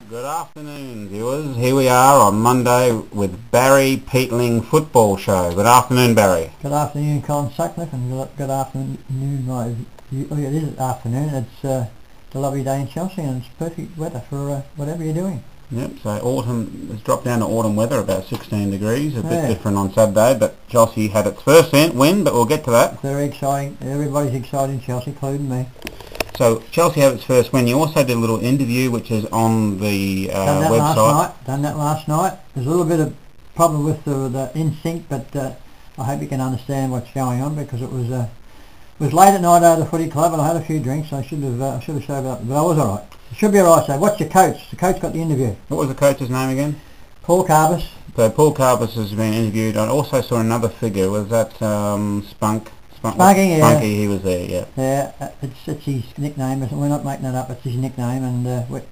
Good afternoon, viewers. Here we are on Monday with Barry Peatling Football Show. Good afternoon, Barry. Good afternoon, Colin Sutcliffe, and good afternoon, it is afternoon. It's a lovely day in Chelsea, and it's perfect weather for whatever you're doing. Yep, so autumn has dropped down to autumn weather, about 16 degrees, a bit different on Saturday, but Chelsea had its first win, but we'll get to that. Very exciting. Everybody's excited in Chelsea, including me. So Chelsea had its first win. You also did a little interview, which is on the website. Done that last night. There's a little bit of problem with the in sync, but I hope you can understand what's going on, because it was late at night out of the footy club, and I had a few drinks. So I should have sobered up, but I was all right. It should be all right. So what's your coach? The coach got the interview. What was the coach's name again? Paul Carbis. So Paul Carbis has been interviewed. I also saw another figure. Was that Spunky, yeah. Spunky, he was there, yeah. Yeah, it's his nickname. We're not making it up. It's his nickname, and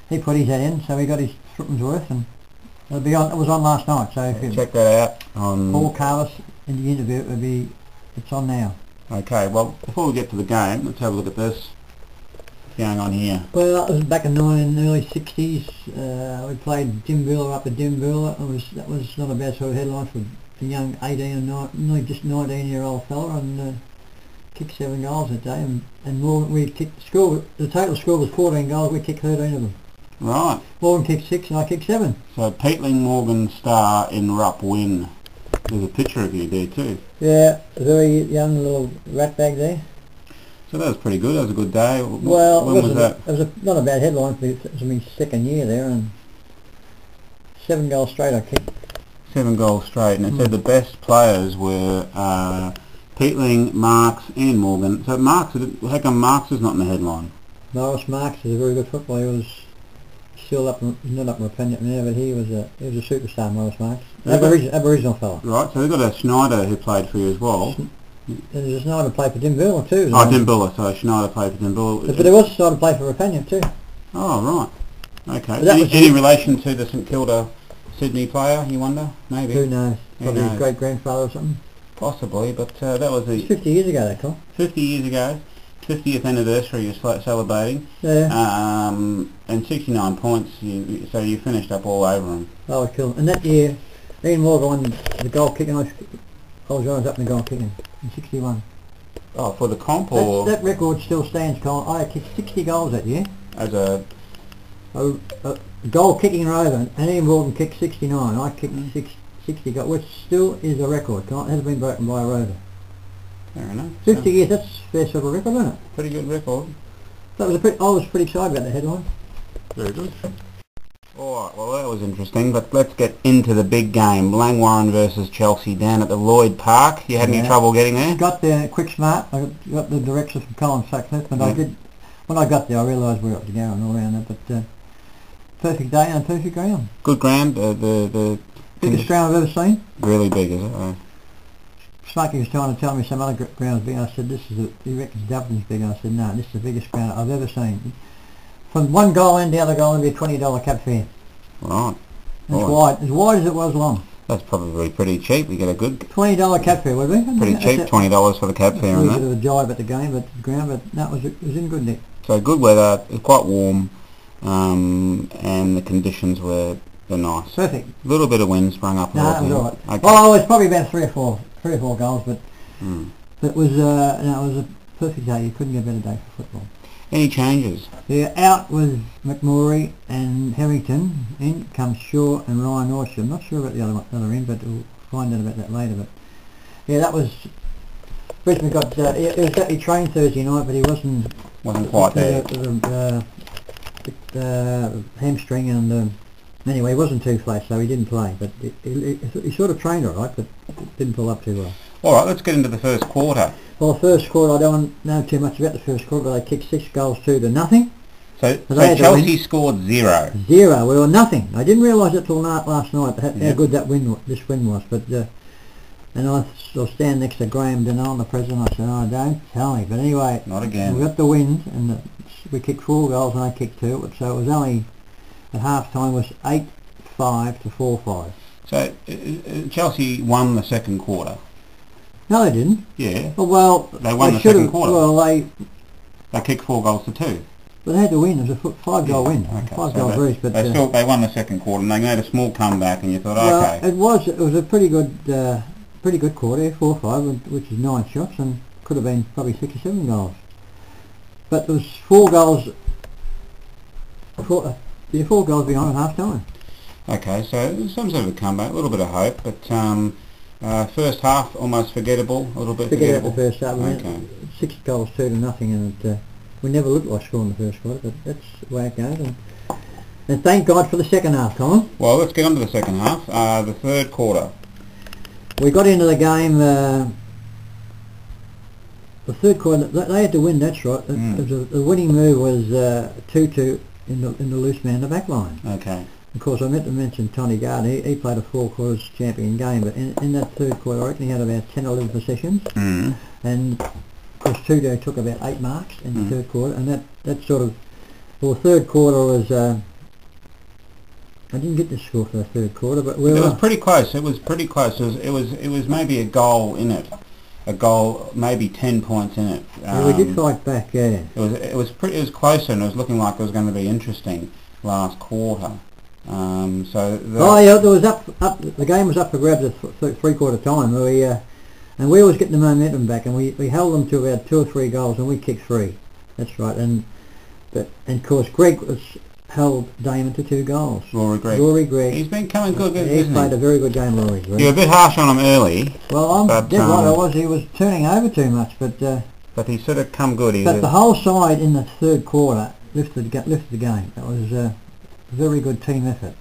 he put his head in, so he got his threepence worth, and it'll be on. It was on last night, so if you check that out on Paul Carbis in the interview, it's on now. Okay, well, before we get to the game, let's have a look at this going on here. Well, that was back in the early 60s. We played Dimboola up at Dimboola. That was not a bad sort of headline for a young 18 or nearly just 19-year-old fella, and kicked 7 goals that day. And Morgan, we kicked the total score was 14 goals. We kicked 13 of them. Right. Morgan kicked 6 and I kicked 7. So Peatling Morgan Star in Rupp win. There's a picture of you there too. Yeah, a very young little rat bag there. So that was pretty good. That was a good day. Well, when was that? It was not a bad headline. It was my second year there, and 7 goals straight I kicked. 7 goals straight, and it said the best players were Peatling, Marks and Morgan. So Marks, how come Marks is not in the headline? Morris Marks is a very good footballer. He was still not up in Rapenya now, but he was a superstar, Morris Marks. Aboriginal fella. Right, so we've got a Schneider who played for you as well. There's a Schneider played for Dimboola too. Oh, Dimboola, so Schneider played for Dimboola. But there was a Schneider played for Rapenya too. Oh, right. Okay. Any relation to the St Kilda Sydney player, you wonder? Maybe. Who knows? Probably his great-grandfather or something. Possibly, but that was the... 50 years ago, that call. 50 years ago. 50th anniversary you're celebrating. Yeah. And 69 points, so you finished up all over them. I was killed. And that year, Ian Morgan won the goal kicking. I was running up in the goal kicking in 61. Oh, for the comp or...? That record still stands, Colin. I kicked 60 goals that year. As a goal kicking rover, and Ian Morgan kicked 69. I kicked 60 goals, which still is a record. It hasn't been broken by a rover. Fair enough. 50 years, that's a fair sort of record, isn't it? Pretty good record. I was pretty excited about the headline. Very good. Alright, well that was interesting, but let's get into the big game. Langwarrin versus Chelsea down at the Lloyd Park. You had any trouble getting there? Got there quick smart. I got the directions from Colin Sutcliffe, and when I got there I realised we were up to go and all around that, but perfect day and perfect ground. Good ground, the biggest ground I've ever seen. Really big, is it? Smoky was trying to tell me some other ground's big. I said, he reckons Dublin's big. I said, no, this is the biggest ground I've ever seen. From one goal end, the other goal end would be a $20 cap fare. Right. It's as wide as it was long. That's probably pretty cheap. You get a good $20 cap fare, would it be? Pretty cheap, $20 for the cap fare and that. A bit of a jibe at the game, but the ground, but no, it was in good nick. So good weather, it's quite warm, and the conditions were nice. Perfect. A little bit of wind sprung up. No, it was alright. Okay. Well, it was probably about three or four goals, but it was a perfect day. You couldn't get a better day for football. Any changes? Yeah, out was McMurray and Harrington. In comes Shaw and Ryan Orchard. I'm not sure about the other end, but we'll find out about that later. But yeah, that was Brisbane got. He trained Thursday night, but he wasn't quite there. Hamstring and anyway, he wasn't too flat, so he didn't play. But he sort of trained all right, but didn't pull up too well. All right, let's get into the first quarter. Well, first quarter, I don't know too much about the first quarter, but they kicked 6 goals 2 to nothing. So Chelsea scored 0. 0. We were nothing. I didn't realise it till last night how good this win was. But and I was standing next to Graham Denal, the president. I said, "Oh, don't tell me." But anyway, not again. We got the win, and we kicked 4 goals, and I kicked 2. So it was only at half time was 8-5 to 4-5. So Chelsea won the second quarter. No, they didn't. Yeah. Well, they won the second quarter. Well, they kicked 4 goals to 2. But they had to win. It was a 5-goal win, Okay, 5-goal so breeze. But they won the second quarter and they made a small comeback, and you thought, well, okay. it was a pretty good quarter, 4-5, which is 9 shots, and could have been probably 6 or 7 goals. But there was 4 goals. 4 goals behind at half time. Okay, so some sort of a comeback, a little bit of hope, but first half almost forgettable, a little bit Forget forgettable. about the first half. Okay. 6 goals, 2-0, and we never looked like scoring the first quarter, but that's the way it goes. And thank God for the second half, Colin. Well, let's get on to the second half. The third quarter. We got into the game. The third quarter, they had to win. That's right. The winning move was 2-2 in the loose man, the back line. Okay. Of course, I meant to mention Tony Gardner. He played a 4 quarters champion game, but in that third quarter, I reckon he had about 10 or 11 possessions, and of course Tudor took about 8 marks in the third quarter, and that sort of, well, the third quarter was. I didn't get the score for the third quarter, but it was pretty close. It was pretty close. It was maybe a goal in it. A goal, maybe 10 points in it. We did fight back, yeah. It was closer, and it was looking like it was going to be interesting last quarter. There was up. The game was up for grabs at 3/4 time. And we was getting the momentum back, and we held them to about 2 or 3 goals, and we kicked 3. That's right. And of course Greg held Damon to 2 goals. Rory Gregg. He's been coming good, He's played a very good game, Rory Gregg. You're a bit harsh on him early. Well, I'm dead right. I was. He was turning over too much, but he sort of come good. But the whole side in the third quarter lifted the game. That was a very good team effort.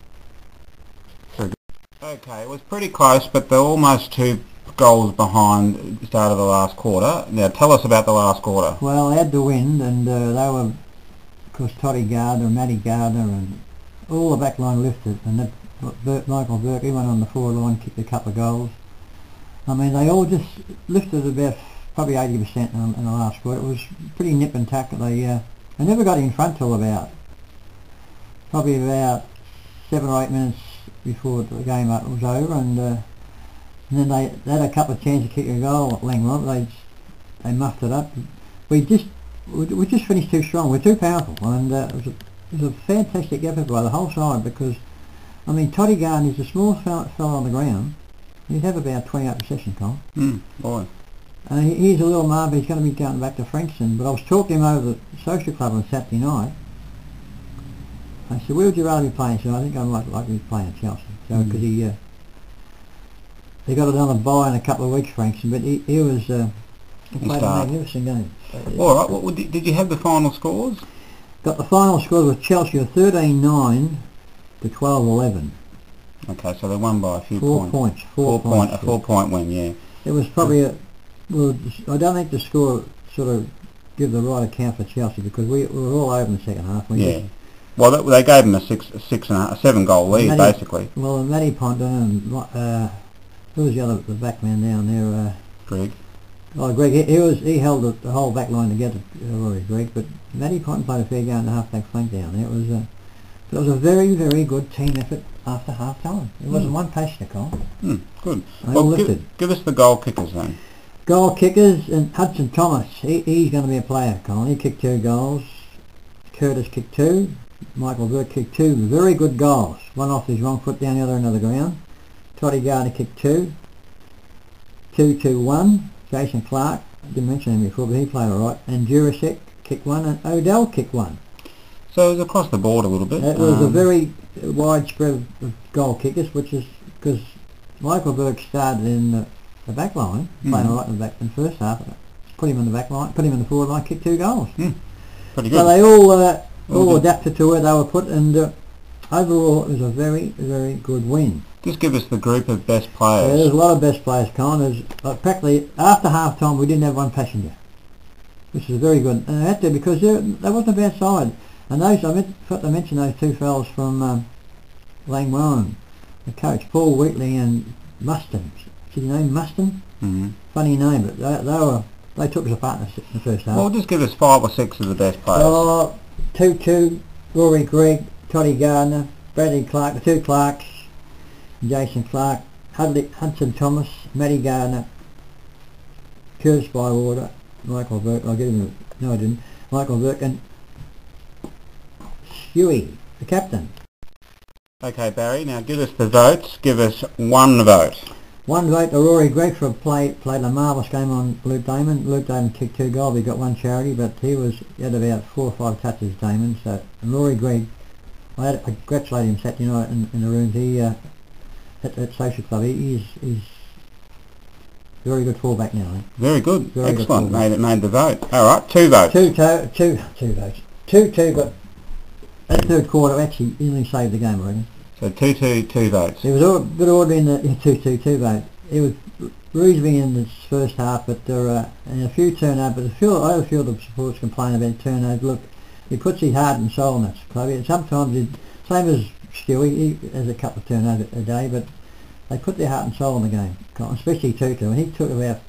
Okay, it was pretty close, but they're almost 2 goals behind the start of the last quarter. Now, tell us about the last quarter. Well, they had the wind, and they were, of course, Toddy Gardner, Matty Gardner, and all the back line lifted, and Michael Burke, he went on the forward line, kicked a couple of goals. I mean, they all just lifted about probably 80% in the last quarter. It was pretty nip and tuck. They never got in front till probably about 7 or 8 minutes before the game was over, and then they had a couple of chances to kick a goal at Langmont. They muffed it up. We just finished too strong. We're too powerful, and it was a fantastic effort by the whole side, because I mean, Toddy Gardner is a small fella on the ground. He'd have about 28 possession, Colin. Boy. He's a little mark, but he's going to be going back to Frankston. But I was talking to him over the social club on Saturday night. I said, where would you rather be playing? So I think I'd like to be playing at Chelsea. So because he got another bye in a couple of weeks, Frankston, but he played a magnificent game. All right. Did you have the final scores? Got the final scores with Chelsea of 13-9 to 12-11. Okay, so they won by a few points. A 4-point win, yeah. It was probably I don't think the score sort of give the right account for Chelsea, because we were all over in the second half. Well, they gave them a 7-goal lead, basically. Well, Matty Ponton and who was the back man down there? Greg. Oh, Greg. He held the whole back line together, Rory Greg. But Matty Ponton played a fair game in the half-back flank down there. It was a very, very good team effort after half-time. It wasn't one passenger, Colin. Good. Well, give us the goal kickers then. Goal kickers, and Hudson Thomas. He's going to be a player, Colin. He kicked 2 goals. Curtis kicked 2. Michael Burke kicked 2 very good goals. One off his wrong foot, down the other end of the ground. Toddy Gardner kicked 2. 2-2-1. Jason Clark, didn't mention him before, but he played all right. And Jurasek kicked 1, and Odell kicked 1. So it was across the board a little bit. It was a very widespread of goal kickers, which is because Michael Burke started in the back line, playing all right in the first half. Put him in the back line, put him in the forward line, kicked 2 goals. Pretty good. So they all adapted to where they were put, and overall it was a very, very good win. Just give us the group of best players. There's a lot of best players, Colin. Practically after half time we didn't have one passenger, which is very good. And they had to, because they wasn't a bad side. And I forgot to mention those 2 fellas from Langwarrin, the coach, Paul Wheatley and Muston. Is his name Muston? Funny name, but they took us apart in the first half. Well, just give us 5 or 6 of the best players. 2-2, Rory Gregg, Toddy Gardner, Bradley Clark, the 2 Clarks, Jason Clark, Hudson Thomas, Matty Gardner, Curtis Bywater, Michael Burke. I'll give him no, I didn't. Michael Burke, and Stewie, the captain. Okay, Barry, now give us the votes. Give us one vote. One vote to Rory Gregg for played a marvellous game on Luke Damon. Luke Damon kicked 2 goals. He got 1 charity, but he had about 4 or 5 touches, Damon. So Rory Gregg, I congratulate him Saturday night in the rooms. He at Social Club. He's very good fullback now. Very good. Very Excellent. Good made the vote. All right, 2 votes. Two votes. 2-2, but that third quarter actually nearly saved the game, I reckon. So 2 votes. There was a bit of order in the 2 vote. It was reasonably in the first half, but there were a few turnovers. I had a few of the supporters complain about turnovers. Look, he puts his heart and soul in that club. Sometimes, same as Stewie, he has a couple of turnovers a day, but they put their heart and soul in the game, especially Tutu. And he took about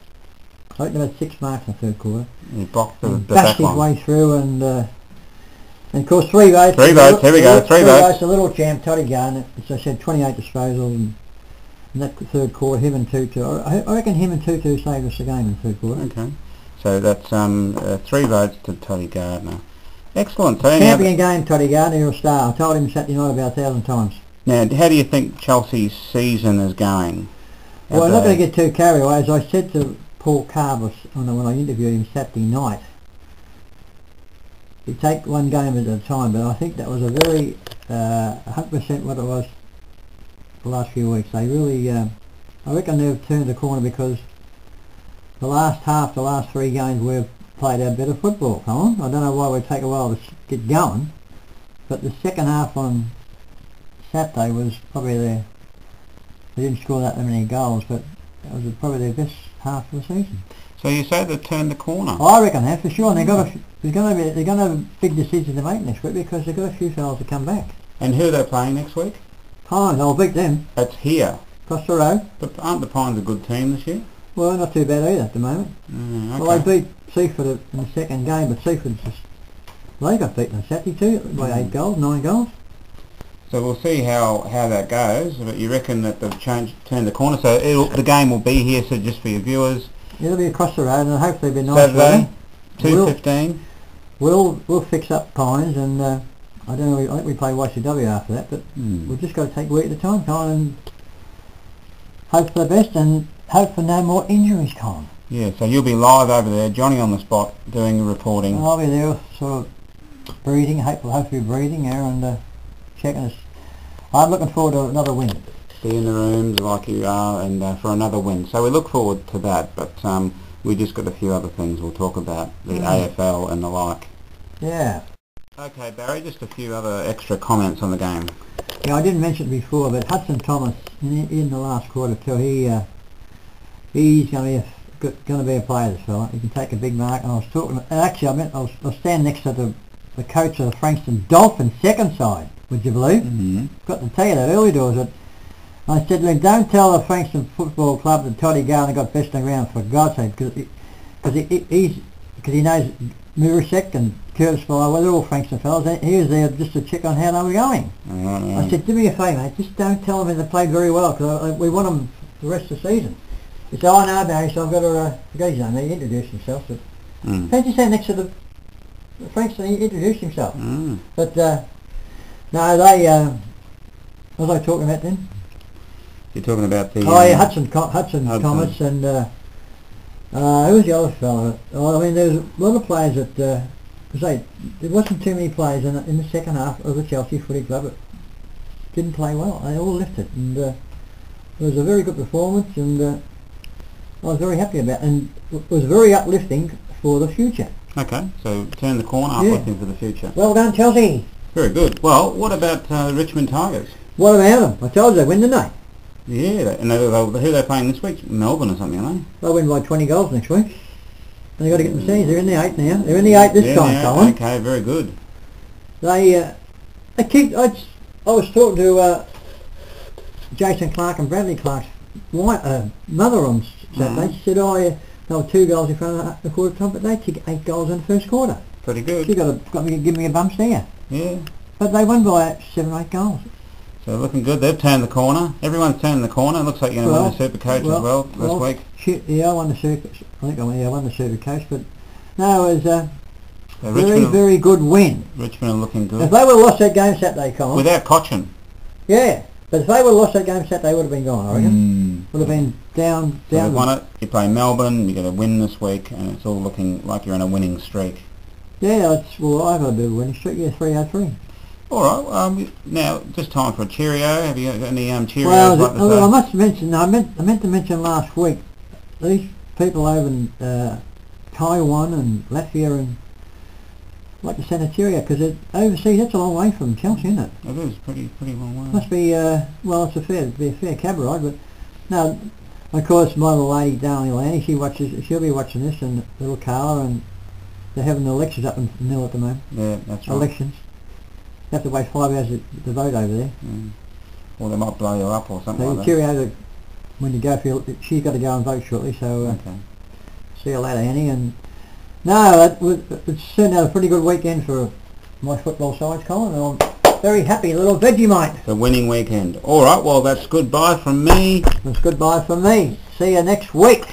6 marks in the third quarter. He blocked the bashed back his line. way through, and of course 3 votes. 3 votes, here we go, 3 votes. The little champ, Toddy Garner, as I said, 28 disposals in that third quarter, him and Tutu. I reckon him and Tutu saved us the game in the third quarter. Okay. So that's 3 votes to Toddy Gardner. Excellent. So Champion game, Toddy Gardner, you're a star. I told him Saturday night about 1,000 times. Now, how do you think Chelsea's season is going? Well, I'm not going to get too carried away. As I said to Paul Carver when I interviewed him Saturday night, you take one game at a time, but I think that was a very 100% what it was the last few weeks. They really, I reckon they've turned the corner, because the last 3 games we've played our better football, Colin. I don't know why we take a while to get going, but the second half on Saturday was probably they didn't score that many goals, but that was probably their best half of the season. So you say they've turned the corner? I reckon that for sure. And they're going to have a big decision to make next week, because they've got a few fellas to come back. And who are they playing next week? Pines, I'll beat them. That's here. Across the road. But aren't the Pines a good team this year? Well, not too bad either at the moment. Okay. Well, they beat Seaford in the second game, but Seaford they got beaten on Saturday too by 9 goals. So we'll see how that goes. But you reckon that they've turned the corner? So the game will be here. So just for your viewers, It'll be across the road, and hopefully it'll be nice Saturday, weather. 2:15. We'll fix up Pines, and I don't know. I think we play YCW after that, but we've just got to take a week at a time, Colin, and hope for the best, and hope for no more injuries, Colin. Yeah. So you'll be live over there, Johnny on the spot, doing the reporting. I'll be there, sort of breathing, hopefully breathing there, and checking us. I'm looking forward to another win. Be in the rooms like you are, and for another win. So we look forward to that, but we just got a few other things we'll talk about, the AFL and the like. Yeah. Okay, Barry, just a few other extra comments on the game. Yeah, I didn't mention it before, but Hudson Thomas in the last quarter too, he's going to be a player, this fella. He can take a big mark. And I was talking. Actually, I was standing next to the coach of the Frankston Dolphins second side. Would you believe? Mm-hmm. Got to tell you that early doors. But I said to him, don't tell the Frankston Football Club that Toddy Garner got best on the ground, for God's sake, because he knows Murasek and Curtis Below, well, they're all Frankston fellas. He was there just to check on how they were going. I said, do me a favour, mate, just don't tell them they played very well, because we want them the rest of the season. He said, oh no, Barry, so I've got to, forgot his name, he introduced himself. But fancy saying next to the Frankston, he introduced himself. But no, they, what was I talking about then? You're talking about the... Hudson Thomas, and who was the other fella? I mean, there was a lot of players that, there wasn't too many players in the second half of the Chelsea Footy Club that didn't play well. They all lifted, and it was a very good performance, and I was very happy about it, and it was very uplifting for the future. Okay, so turn the corner, uplifting for the future. Well done, Chelsea. Very good. Well, what about Richmond Tigers? What about them? I told you they win, didn't they? Yeah, and who are they playing this week? Melbourne or something, aren't they? They'll win by 20 goals next week. And they've got to get the seas. They're in the 8 now. They're in the 8 this time, Colin. Okay, very good. They kicked... I was talking to Jason Clark and Bradley Clark's mother on Saturday. She said, they were 2 goals in front of the quarter time, but they kicked 8 goals in the first quarter. Pretty good. She got to give me a bump there. Yeah. But they won by 7 or 8 goals. So looking good. They've turned the corner. Everyone's turned the corner. It looks like you're going to win the Super Coach as well this week. Yeah, I won the Super. I think I won the Super Coach, but no, it was So Very good win. Richmond are looking If good. they would have lost that game Saturday, Colin. Without Cochin. Yeah. But if they would have lost that game Saturday, they would have been gone, I reckon. Would have been down. So they've won it. You play Melbourne, you get a win this week, and it's all looking like you're in a winning streak. Yeah, well, I've got a bit of a winning streak. Yeah, 3-0-3. All right. Now, just time for a cheerio. Have you got any Cheerios? Well, I must mention. I meant to mention last week. These people over in Taiwan and Latvia and like to send a cheerio because overseas. That's a long way from Chelsea, isn't it? It is pretty long way. Must be. Well, it'd be a fair cab ride, but no. Of course, my little lady, Darling Lanny, she'll be watching this, and little Carla, and they're having the elections up in Mill at the moment. Yeah, that's right. Elections. You have to wait 5 hours to vote over there. Or they might blow you up or something like that. Cheerio when you go for she's got to go and vote shortly, so Okay. see you later, Annie. And no, it's turned out a pretty good weekend for my football sides, Colin, and I'm very happy, little Vegemite. The winning weekend. All right, well, that's goodbye from me. It's goodbye from me. See you next week.